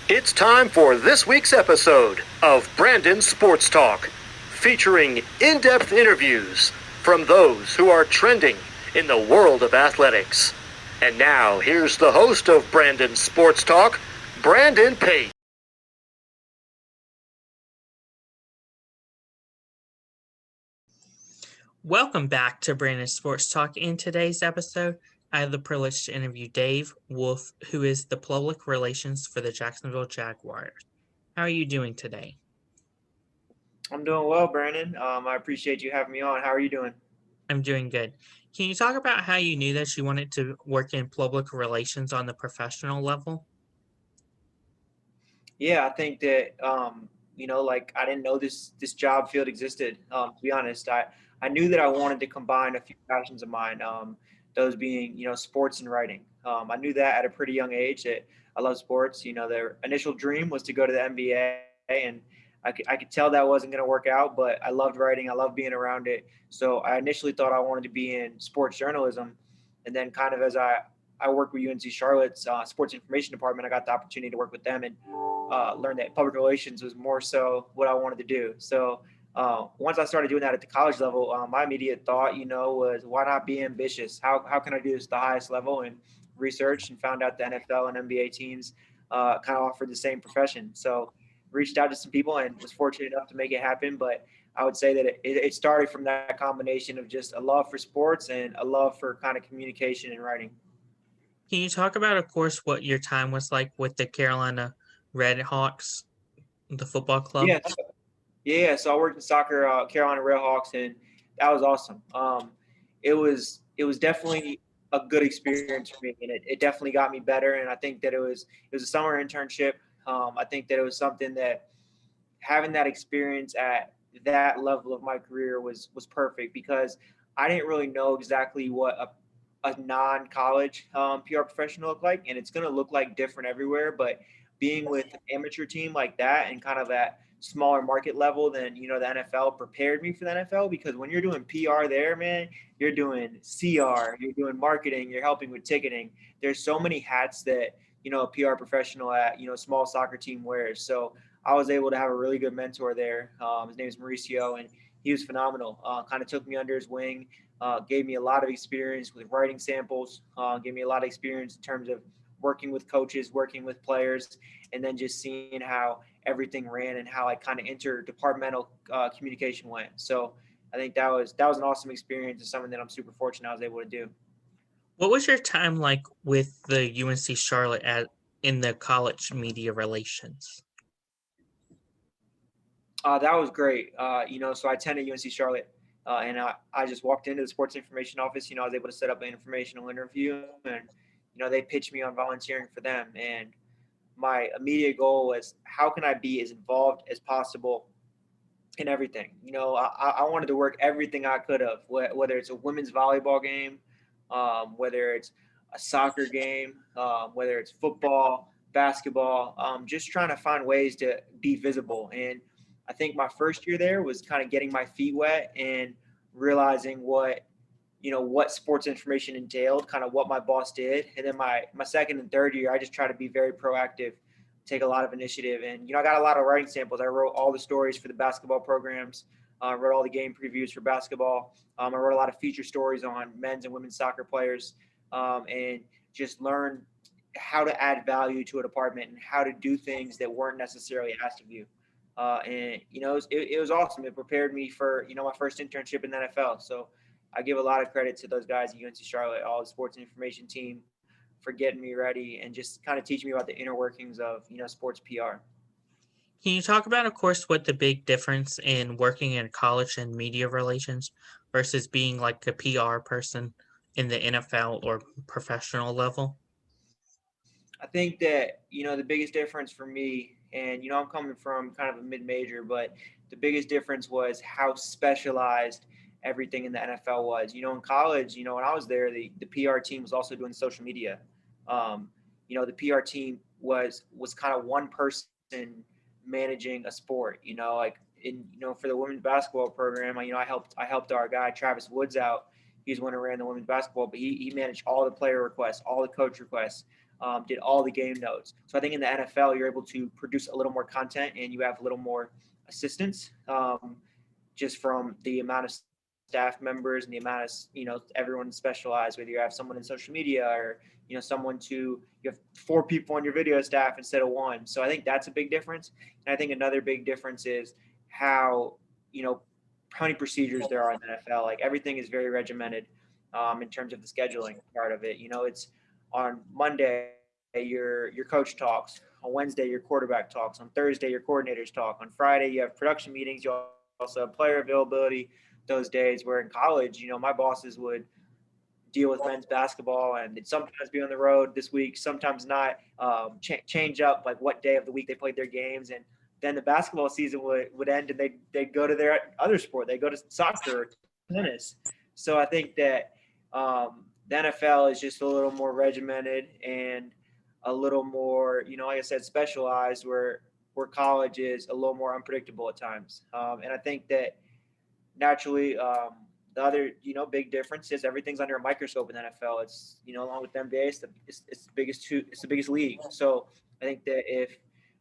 It's time for this week's episode of Brandon Sports Talk, featuring in-depth interviews from those who are trending in the world of athletics. And now, here's the host of Brandon Sports Talk, Brandon Pate. Welcome back to Brandon Sports Talk. In today's episode, I have the privilege to interview Dave Wolf, who is the public relations for the Jacksonville Jaguars. How are you doing today? I'm doing well, Brandon. I appreciate you having me on. How are you doing? I'm doing good. Can you talk about how you knew that you wanted to work in public relations on the professional level? Yeah, I think that I didn't know this job field existed. To be honest, I knew that I wanted to combine a few passions of mine. Those being sports and writing. I knew that at a pretty young age that I love sports. Their initial dream was to go to the NBA, and I could tell that wasn't going to work out. But I loved writing. I loved being around it. So I initially thought I wanted to be in sports journalism, and then kind of as I worked with UNC Charlotte's sports information department, I got the opportunity to work with them and learned that public relations was more so what I wanted to do. So once I started doing that at the college level, my immediate thought, was why not be ambitious? How can I do this at the highest level? And researched and found out the NFL and NBA teams kind of offered the same profession. So reached out to some people and was fortunate enough to make it happen. But I would say that it started from that combination of just a love for sports and a love for kind of communication and writing. Can you talk about, of course, what your time was like with the Carolina RailHawks, the football club? Yes. Yeah. So I worked in soccer, Carolina RailHawks, and that was awesome. It was definitely a good experience for me, and it definitely got me better. And I think that it was a summer internship. I think that it was something that having that experience at that level of my career was perfect because I didn't really know exactly what a non-college PR professional looked like, and it's going to look like different everywhere. But being with an amateur team like that and kind of at smaller market level than the NFL prepared me for the NFL because when you're doing PR there, man, you're doing CR, you're doing marketing, you're helping with ticketing. There's so many hats that a PR professional at a small soccer team wears. So I was able to have a really good mentor there. His name is Mauricio, and he was phenomenal. Kind of took me under his wing, gave me a lot of experience with writing samples, gave me a lot of experience in terms of working with coaches, working with players, and then just seeing how everything ran and how like kind of interdepartmental communication went. So I think that was an awesome experience and something that I'm super fortunate I was able to do. What was your time like with the UNC Charlotte in the college media relations? That was great. So I attended UNC Charlotte, and I just walked into the sports information office. I was able to set up an informational interview, and they pitched me on volunteering for them. And my immediate goal was how can I be as involved as possible in everything. I wanted to work everything I could have, whether it's a women's volleyball game, whether it's a soccer game, whether it's football, basketball, just trying to find ways to be visible. And I think my first year there was kind of getting my feet wet and realizing what sports information entailed, kind of what my boss did. And then my second and third year, I just try to be very proactive, take a lot of initiative. And, I got a lot of writing samples. I wrote all the stories for the basketball programs, wrote all the game previews for basketball. I wrote a lot of feature stories on men's and women's soccer players, and just learn how to add value to a department and how to do things that weren't necessarily asked of you. It was awesome. It prepared me for, my first internship in the NFL. So I give a lot of credit to those guys at UNC Charlotte, all the sports and information team, for getting me ready and just kind of teaching me about the inner workings of sports PR. Can you talk about, of course, what the big difference in working in college and media relations versus being like a PR person in the NFL or professional level? I think that the biggest difference for me, and I'm coming from kind of a mid-major, but the biggest difference was how specialized everything in the NFL was. In college, when I was there, the PR team was also doing social media. The PR team was kind of one person managing a sport. Like for the women's basketball program, I helped our guy Travis Woods out. He's the one who ran the women's basketball, but he managed all the player requests, all the coach requests. did all the game notes. So I think in the NFL, you're able to produce a little more content and you have a little more assistance, just from the amount of staff members and the amount of, everyone specialized, whether you have someone in social media or, you have 4 people on your video staff instead of 1. So I think that's a big difference. And I think another big difference is how many procedures there are in the NFL. Like everything is very regimented in terms of the scheduling part of it. It's on Monday, your coach talks. On Wednesday, your quarterback talks. On Thursday, your coordinators talk. On Friday, you have production meetings. You also have player availability those days, where in college, my bosses would deal with men's basketball and they'd sometimes be on the road this week, sometimes not, change up like what day of the week they played their games. And then the basketball season would end and they'd go to their other sport. They go to soccer or tennis. So I think that the NFL is just a little more regimented and a little more, like I said, specialized, where college is a little more unpredictable at times. And I think that naturally, the other, big difference is everything's under a microscope in the NFL. It's, along with the NBA, it's the biggest league. So I think that if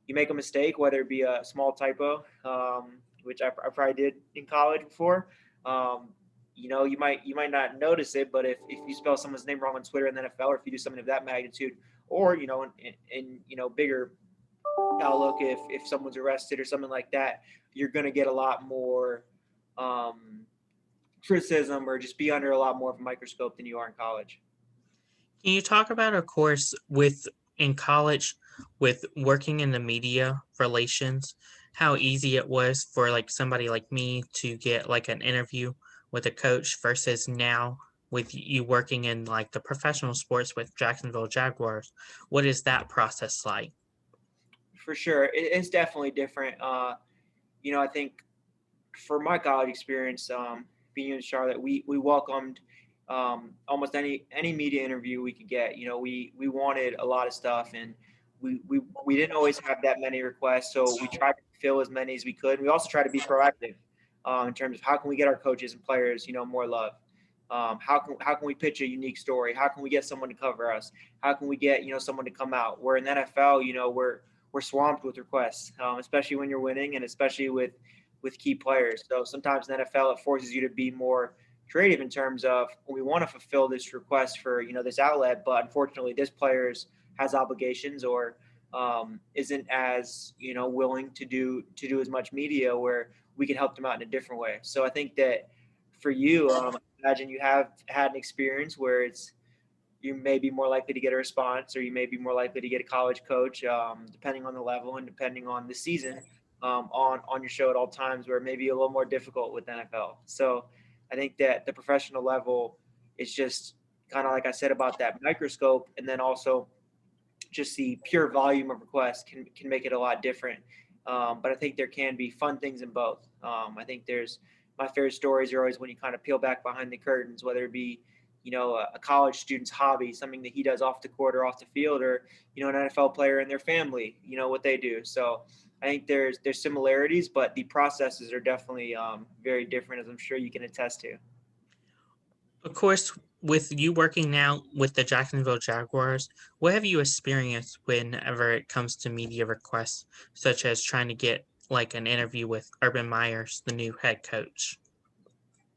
you make a mistake, whether it be a small typo, which I probably did in college before, you might not notice it, but if you spell someone's name wrong on Twitter in the NFL, or if you do something of that magnitude, or, in bigger outlook, if someone's arrested or something like that, you're going to get a lot more criticism or just be under a lot more of a microscope than you are in college. Can you talk about a course in college with working in the media relations, how easy it was for like somebody like me to get like an interview with a coach versus now with you working in like the professional sports with Jacksonville Jaguars? What is that process like? For sure. It's definitely different. I think for my college experience, being in Charlotte, we welcomed almost any media interview we could get. We wanted a lot of stuff, and we didn't always have that many requests, so we tried to fill as many as we could. We also try to be proactive in terms of how can we get our coaches and players, more love. How can we pitch a unique story? How can we get someone to cover us? How can we get someone to come out? Where in the NFL, we're swamped with requests, especially when you're winning, and especially with key players. So sometimes in the NFL, it forces you to be more creative in terms of, we want to fulfill this request for, this outlet, but unfortunately this player has obligations or isn't as, willing to do as much media, where we can help them out in a different way. So I think that for you, imagine you have had an experience where you may be more likely to get a response, or you may be more likely to get a college coach, depending on the level and depending on the season, on your show at all times, where it may be a little more difficult with NFL. So I think that the professional level is just kind of like I said about that microscope, and then also just the pure volume of requests can make it a lot different. But I think there can be fun things in both. I think my favorite stories are always when you kind of peel back behind the curtains, whether it be a college student's hobby, something that he does off the court or off the field, or an NFL player and their family, what they do. So I think there's similarities, but the processes are definitely very different, as I'm sure you can attest to. Of course, with you working now with the Jacksonville Jaguars, what have you experienced whenever it comes to media requests, such as trying to get like an interview with Urban Meyers, the new head coach?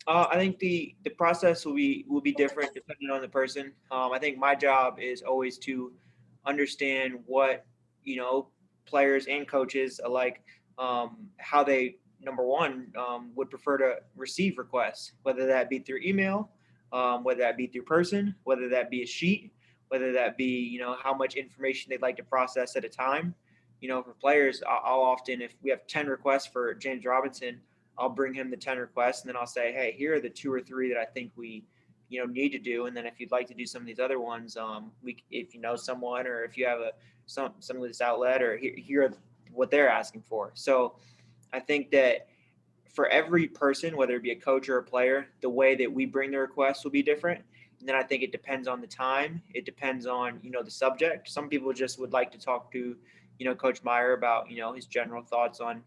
I think the process will be different depending on the person. I think my job is always to understand what players and coaches alike, how they, number one, would prefer to receive requests, whether that be through email, whether that be through person, whether that be a sheet, whether that be how much information they'd like to process at a time. For players, I'll often, if we have 10 requests for James Robinson, I'll bring him the 10 requests, and then I'll say, hey, here are the 2 or 3 that I think we need to do. And then if you'd like to do some of these other ones, if you know someone, or if you have some of this outlet, or here are what they're asking for. So I think that for every person, whether it be a coach or a player, the way that we bring the requests will be different. And then I think it depends on the time. It depends on, the subject. Some people just would like to talk to, Coach Meyer about, his general thoughts on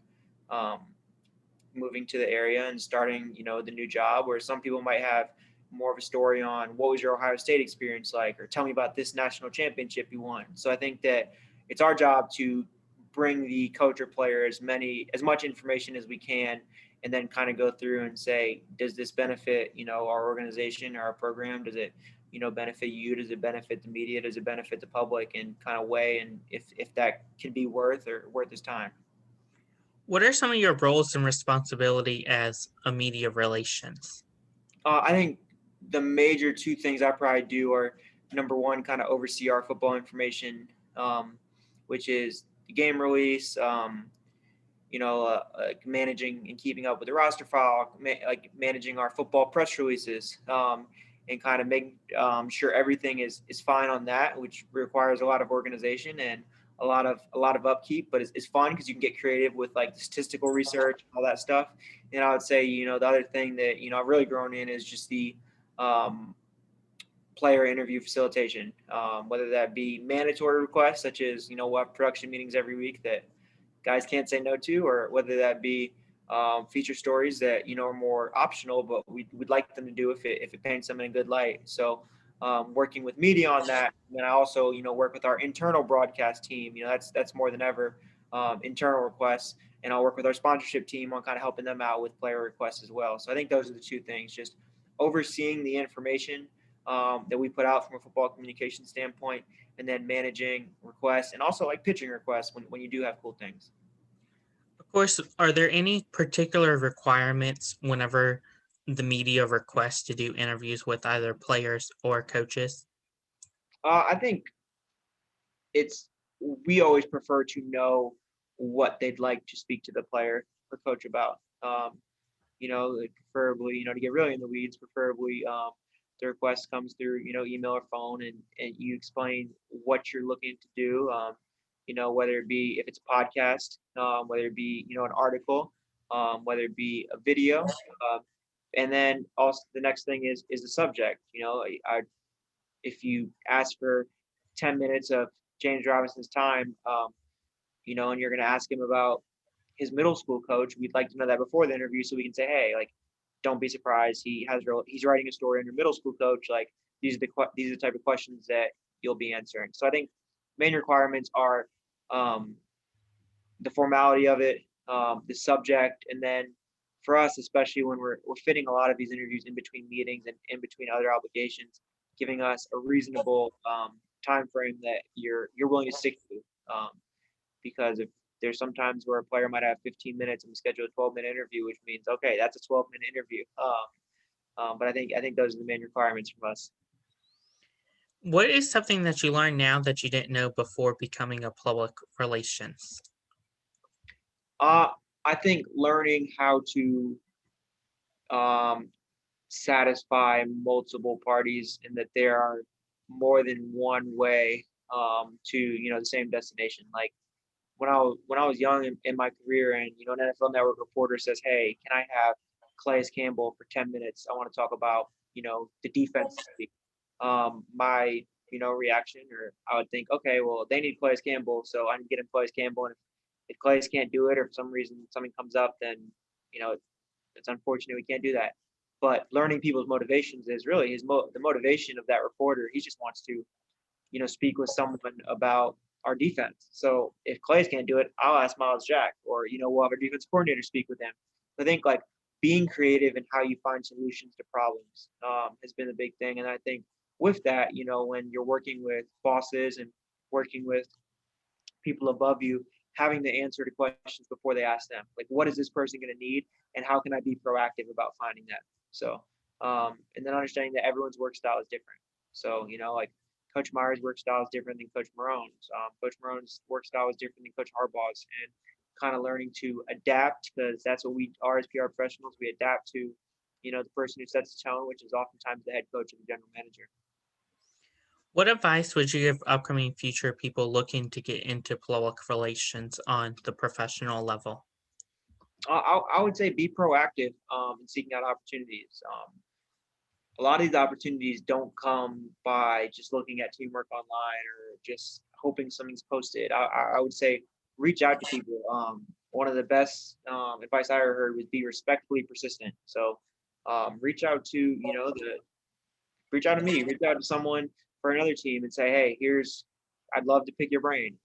moving to the area and starting, the new job, where some people might have, more of a story on what was your Ohio State experience like, or tell me about this national championship you won. So I think that it's our job to bring the coach or player as much information as we can, and then kind of go through and say, does this benefit, our organization or our program? Does it, benefit you? Does it benefit the media? Does it benefit the public? And kind of weigh, and if that can be worth his time. What are some of your roles and responsibility as a media relations? I think the major two things I probably do are, number one, kind of oversee our football information, which is the game release, managing and keeping up with the roster file, managing our football press releases, and kind of making sure everything is fine on that, which requires a lot of organization and a lot of upkeep, but it's fun because you can get creative with like the statistical research, all that stuff. And I would say, the other thing that, I've really grown in is just the player interview facilitation, whether that be mandatory requests, such as, we'll have production meetings every week that guys can't say no to, or whether that be feature stories that, are more optional, but we'd like them to do if it paints them in a good light. So working with media on that. And then I also, work with our internal broadcast team. That's more than ever internal requests. And I'll work with our sponsorship team on kind of helping them out with player requests as well. So I think those are the two things, just overseeing the information that we put out from a football communication standpoint, and then managing requests, and also like pitching requests when you do have cool things. Of course, are there any particular requirements whenever the media requests to do interviews with either players or coaches? I think we always prefer to know what they'd like to speak to the player or coach about. Preferably, to get really in the weeds, preferably the request comes through, email or phone, and you explain what you're looking to do, whether it be, if it's a podcast, whether it be, an article, whether it be a video. And then also the next thing is the subject. If you ask for 10 minutes of James Robinson's time, and you're going to ask him about his middle school coach, we'd like to know that before the interview, so we can say, hey, like, don't be surprised. He's writing a story on your middle school coach. Like, these are the type of questions that you'll be answering. So I think main requirements are the formality of it, the subject, and then for us, especially when we're fitting a lot of these interviews in between meetings and in between other obligations, giving us a reasonable time frame that you're willing to stick to. Because if there's sometimes where a player might have 15 minutes and we schedule a 12-minute interview, which means, okay, that's a 12-minute interview. But I think those are the main requirements from us. What is something that you learn now that you didn't know before becoming a public relations? I think learning how to satisfy multiple parties, and that there are more than one way to the same destination. Like when I was young in my career, and an NFL Network reporter says, "Hey, can I have Calais Campbell for 10 minutes? I want to talk about the defense." My reaction, or I would think, okay, well, they need Calais Campbell, so I can get him Calais Campbell, and if Calais can't do it, or for some reason something comes up, then it's unfortunate we can't do that. But learning people's motivations is really the motivation of that reporter. He just wants to speak with someone about our defense. So if Calais can't do it, I'll ask Miles Jack, or we'll have our defense coordinator speak with him. I think like being creative in how you find solutions to problems has been a big thing. And I think with that, when you're working with bosses and working with people above you, having the answer to questions before they ask them, like, what is this person going to need, and how can I be proactive about finding that? So, and then understanding that everyone's work style is different. So, like Coach Meyer's work style is different than Coach Marone's. Coach Marone's work style is different than Coach Harbaugh's, and kind of learning to adapt, because that's what we are as PR professionals. We adapt to, the person who sets the tone, which is oftentimes the head coach or the general manager. What advice would you give upcoming future people looking to get into public relations on the professional level? I would say be proactive in seeking out opportunities. A lot of these opportunities don't come by just looking at teamwork online or just hoping something's posted. I would say reach out to people. One of the best advice I ever heard was be respectfully persistent. So reach out to, reach out to me, reach out to someone for another team and say, hey, I'd love to pick your brain.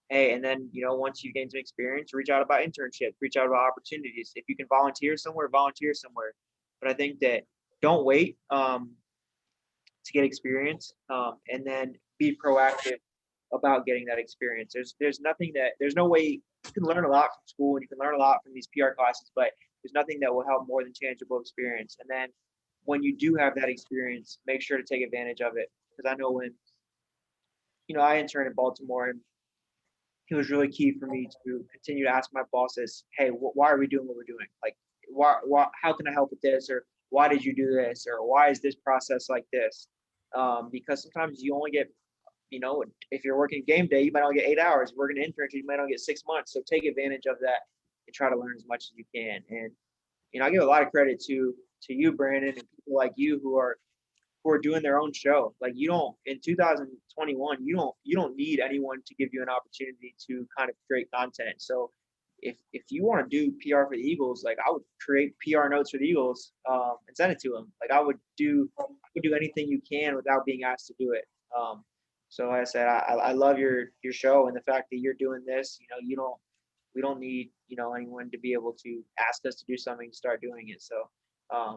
Hey, and then, once you gain some experience, reach out about internships, reach out about opportunities. If you can volunteer somewhere, volunteer somewhere. But I think that don't wait to get experience, and then be proactive about getting that experience. There's no way you can learn a lot from school and you can learn a lot from these PR classes, but there's nothing that will help more than tangible experience. And then when you do have that experience, make sure to take advantage of it. Because I know when, I interned in Baltimore, and it was really key for me to continue to ask my bosses, hey, why are we doing what we're doing? Like, why, how can I help with this? Or why did you do this? Or why is this process like this? Because sometimes you only get, if you're working game day, you might only get 8 hours. Working an internship, you might only get 6 months. So take advantage of that and try to learn as much as you can. And, I give a lot of credit to you, Brandon, and people like you who are doing their own show. Like, you don't, in 2021, you don't need anyone to give you an opportunity to kind of create content. So if you want to do PR for the Eagles, like, I would create PR notes for the Eagles and send it to them. Like, I would do anything you can without being asked to do it. So like I said, I love your show, and the fact that you're doing this. We don't need anyone to be able to ask us to do something to start doing it. So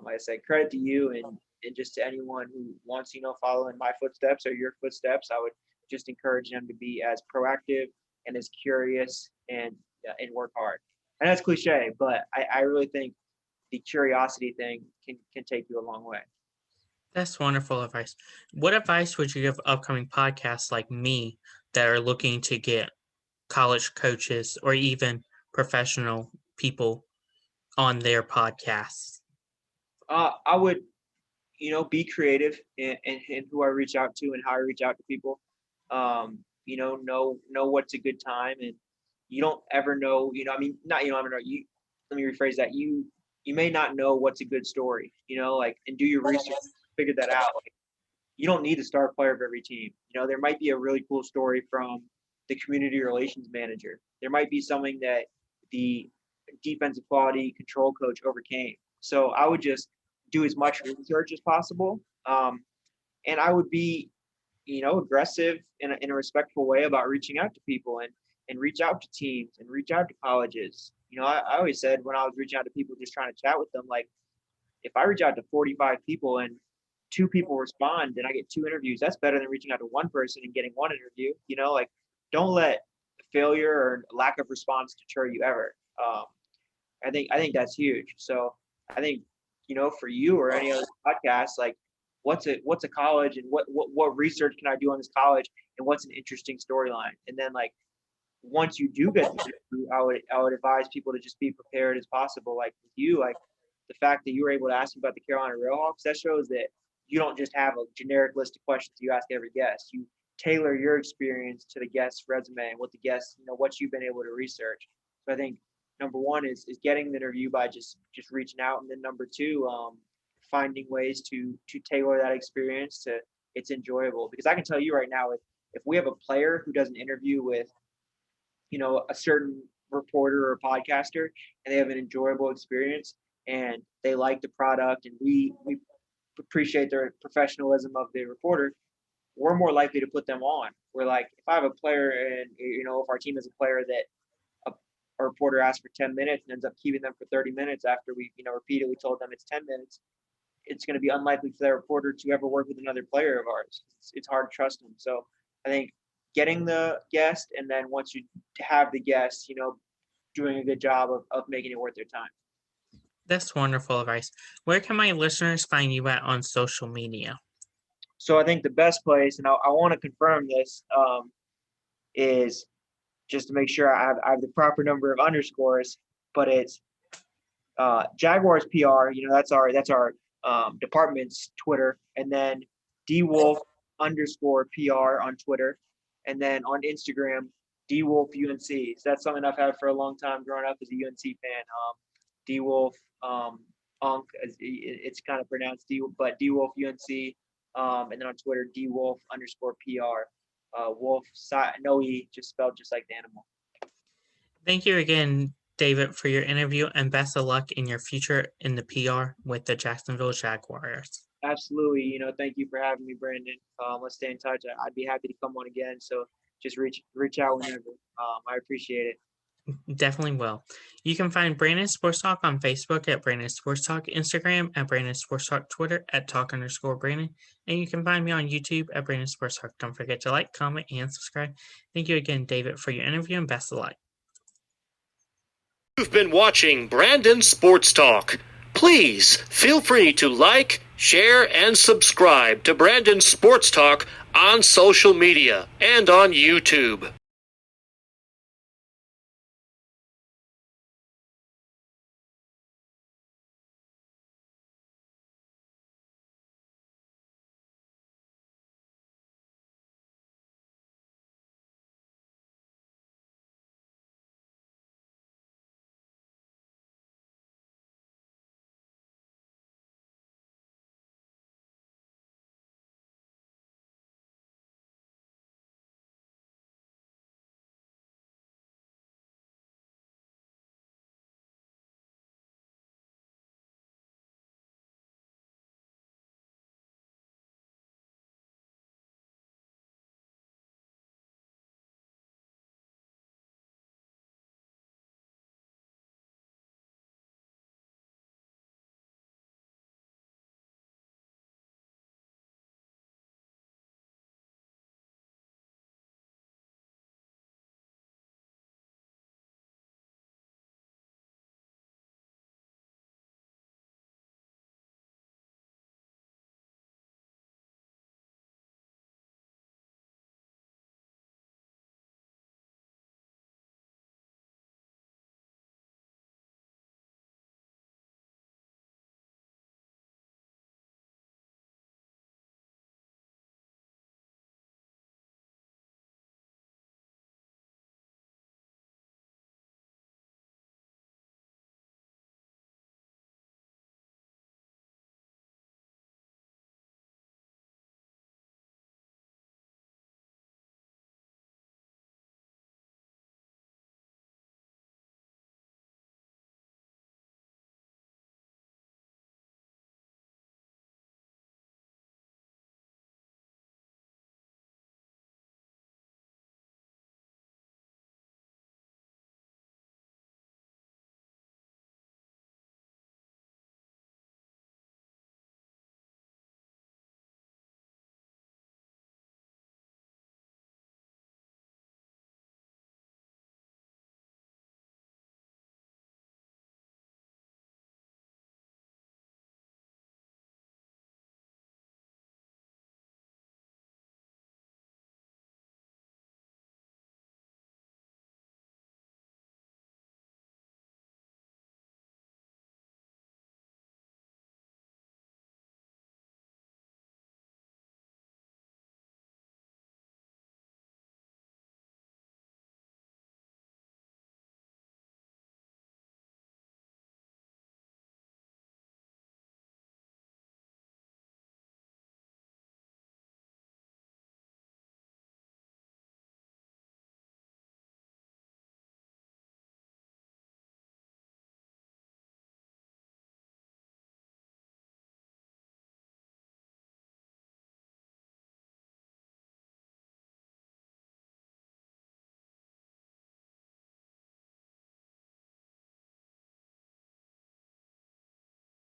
like I said, credit to you, and just to anyone who wants follow in my footsteps or your footsteps. I would just encourage them to be as proactive and as curious and work hard. And that's cliche, but I really think the curiosity thing can take you a long way. That's wonderful advice. What advice would you give upcoming podcasts like me that are looking to get college coaches or even professional people on their podcasts? I would, be creative in who I reach out to and how I reach out to people. Know what's a good time, and you don't ever know. Not you don't ever know. Let me rephrase that. You may not know what's a good story. And do your research, figure that out. Like, you don't need a star player of every team. There might be a really cool story from the community relations manager. There might be something that the defensive quality control coach overcame. So I would just do as much research as possible. And I would be, aggressive in a respectful way about reaching out to people and reach out to teams and reach out to colleges. I always said when I was reaching out to people, just trying to chat with them, like, if I reach out to 45 people and 2 people respond and I get 2 interviews, that's better than reaching out to one person and getting 1 interview. Like, don't let failure or lack of response deter you ever. I think that's huge. So I think, for you or any other podcast, like, what's a college, and what research can I do on this college, and what's an interesting storyline? And then, like, once you do get the interview, I would advise people to just be prepared as possible. Like with you, like the fact that you were able to ask me about the Carolina RailHawks, that shows that you don't just have a generic list of questions you ask every guest. You tailor your experience to the guest's resume and what the guest, what you've been able to research. So I think number one is getting the interview by just reaching out, and then number two, finding ways to tailor that experience to it's enjoyable. Because I can tell you right now, if we have a player who does an interview with a certain reporter or podcaster, and they have an enjoyable experience and they like the product, and we appreciate their professionalism of the reporter, we're more likely to put them on. We're like, if I have a player and if our team has a player that a reporter asks for 10 minutes and ends up keeping them for 30 minutes after we repeatedly told them it's 10 minutes, it's going to be unlikely for that reporter to ever work with another player of ours. It's hard to trust them. So I think getting the guest, and then once you have the guest, doing a good job of making it worth their time. That's wonderful advice. Where can my listeners find you at on social media? So I think the best place, and I want to confirm this, is just to make sure I have the proper number of underscores, but it's Jaguars PR. That's our department's Twitter, and then DWolf_PR on Twitter, and then on Instagram, DWolfUNC. So that's something I've had for a long time growing up as a UNC fan. DWolf Unc, as it's kind of pronounced but DWolfUNC, and then on Twitter, DWolf_PR. Wolf, no E, just spelled just like the animal. Thank you again, David, for your interview, and best of luck in your future in the PR with the Jacksonville Jaguars. Absolutely. Thank you for having me, Brandon. Let's stay in touch. I'd be happy to come on again. So just reach out whenever. I appreciate it. Definitely will. You can find Brandon Sports Talk on Facebook at Brandon Sports Talk, Instagram at Brandon Sports Talk, Twitter at Talk_Brandon, and you can find me on YouTube at Brandon Sports Talk. Don't forget to like, comment, and subscribe. Thank you again, David, for your interview, and best of luck. You've been watching Brandon Sports Talk. Please feel free to like, share, and subscribe to Brandon Sports Talk on social media and on YouTube.